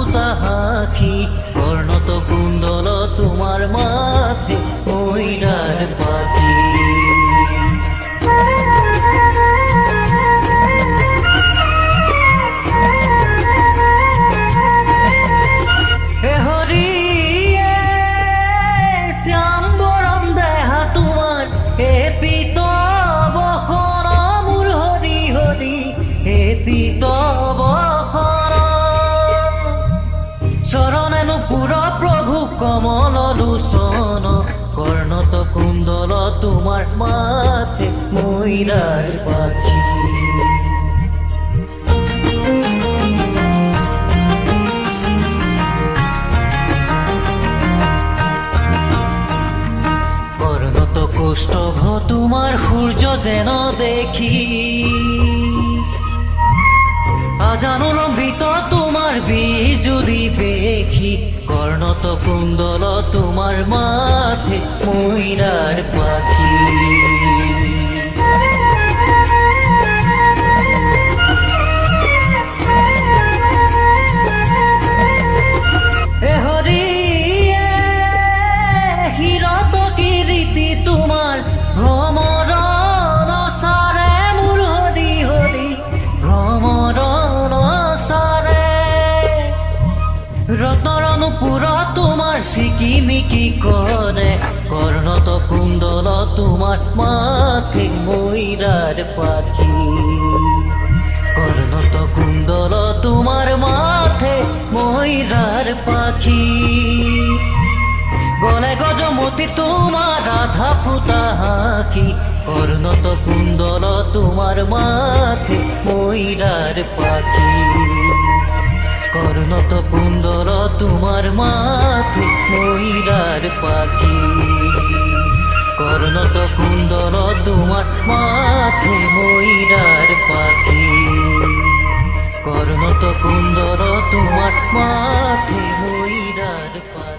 ফুটা হাঁখি কর্ণত কুণ্ডল তোমার মাথে ময়ূরার পাখি। হে হরি শ্যাম বরণ দেহা তোমার হে পিত বখর মূল হরি হরি হে পিত বখর চরণেনু পুর প্রভু কমল লোচন কর্ণত কুণ্ডল তোমার মাথে ময়ূরার পাখি। কর্ণত কৌস্তভ তোমার সূর্য যেন দেখি আজানো লম্বিত তোমার বিজুলি বেখি কর্ণত কুণ্ডল তোমার মাথে ময়ূরার পাখি। হে হরি হিরত কীর্তি তোমার ভ্রমরণ সারে মূল হরি হরি ভ্রমরণ সারে রত্নরনুপুর তোমার সিকিমিকি করে কর্ণত কুণ্ডল তোমার মাথে ময়ূরার পাখি। কর্ণত কুণ্ডল তোমার মাথে ময়ূরার পাখি। গলে গজমতি তোমার রাধা ফুটা হাঁখি কর্ণত কুণ্ডল তোমার মাথে ময়ূরার পাখি। কর্ণত কুণ্ডল তোমার মাথে ময়ূরার পাখি। কর্ণত কুণ্ডল তোমার মাথে ময়ূরার পাখি। কর্ণত কুণ্ডল তোমার মাথে ময়ূরার পাখি।